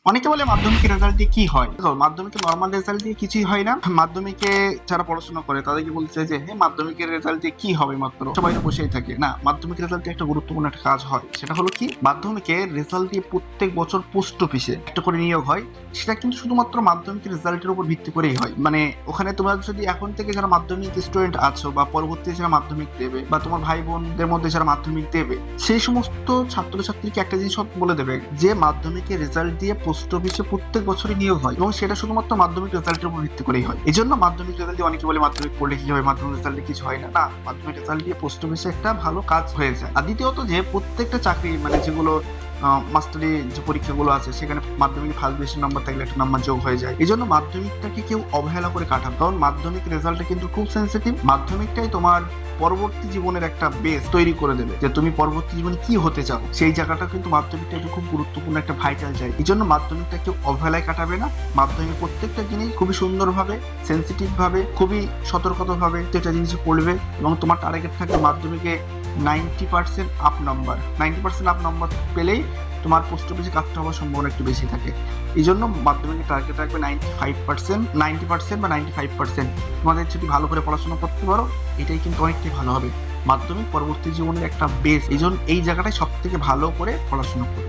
অনেকে বলে মাধ্যমিকের রেজাল্ট দিয়ে কি হয়? তো মাধ্যমিকের নরমাল রেজাল্ট দিয়ে কিছুই হয় না। মাধ্যমিকে যারা পড়াশোনা করে তাদেরকে বলতে চাই যে মাধ্যমিকের রেজাল্ট দিয়ে কি হবে মাত্র? সবাই তো বসেই থাকে। না, মাধ্যমিকের রেজাল্ট দিয়ে একটা গুরুত্বপূর্ণ একটা কাজ হয়। সেটা হলো কি? মাধ্যমিকের রেজাল্ট দিয়ে প্রত্যেক বছর পোস্ট অফিসে একটা করে নিয়োগ হয়। সেটা কিন্তু শুধুমাত্র মাধ্যমিকের রেজাল্টের উপর ভিত্তি করেই হয়। মানে ওখানে তোমরা যদি এখন থেকে যারা মাধ্যমিক স্টুডেন্ট আছো বা পরবর্তীতে যারা মাধ্যমিক দেবে বা তোমার ভাই বোনদের মধ্যে যারা মাধ্যমিক দেবে, সেই সমস্ত ছাত্রছাত্রীকে একটা জিনিস বলে দেবে যে মাধ্যমিকের রেজাল্ট দিয়ে পোস্ট অফিসে প্রত্যেক বছরই নিয়োগ হয় এবং সেটা শুধুমাত্র মাধ্যমিক রেজাল্টের উপর ভিত্তি করেই হয়। এই জন্য মাধ্যমিক রেজাল্ট দিয়ে অনেকে বলে মাধ্যমিক পড়লে কি হয়, মাধ্যমিক রেজাল্টে কিছু হয় না। না, মাধ্যমিক রেজাল্ট দিয়ে পোস্ট অফিসে একটা ভালো কাজ হয়ে যায়। আর দ্বিতীয়ত যে প্রত্যেকটা চাকরি মানে যেগুলো মাস্টারি যে পরীক্ষাগুলো আছে সেখানে মাধ্যমিক ফার্স্ট বেশি নাম্বার থাকলে একটা নাম্বার যোগ হয়ে যায়। এই জন্য মাধ্যমিকটাকে কেউ অবহেলা করে কাটান, কারণ মাধ্যমিক রেজাল্টটা কিন্তু খুব সেন্সিটিভ। মাধ্যমিকটাই তোমার পরবর্তী জীবনের একটা বেস তৈরি করে দেবে যে তুমি পরবর্তী জীবনে কি হতে চাও। সেই জায়গাটা কিন্তু মাধ্যমিকটা একটা খুব গুরুত্বপূর্ণ একটা ভাইটাল জায়গা। এই জন্য মাধ্যমিকটা কেউ অবহেলায় কাটাবে না। মাধ্যমিক প্রত্যেকটা জিনিস খুবই সুন্দরভাবে, সেন্সিটিভ ভাবে, খুবই সতর্কতাভাবে প্রত্যেকটা জিনিস পড়বে এবং তোমার টার্গেট থাকবে মাধ্যমিকে 90% আপ নাম্বার। 90% আপ নাম্বার পেলেই তোমার পোস্ট অফিসে কাজটা হওয়ার সম্ভাবনা একটু বেশি থাকে। এই জন্য মাধ্যমিকের টার্গেট রাখবে 95%, 90% বা 95%। তোমাদের যদি ভালো করে পড়াশোনা করতে পারো এটাই কিন্তু অনেকটাই ভালো হবে। মাধ্যমিক পরবর্তী জীবনের একটা বেস, এই জন্য এই জায়গাটায় সব থেকে ভালো করে পড়াশোনা করো।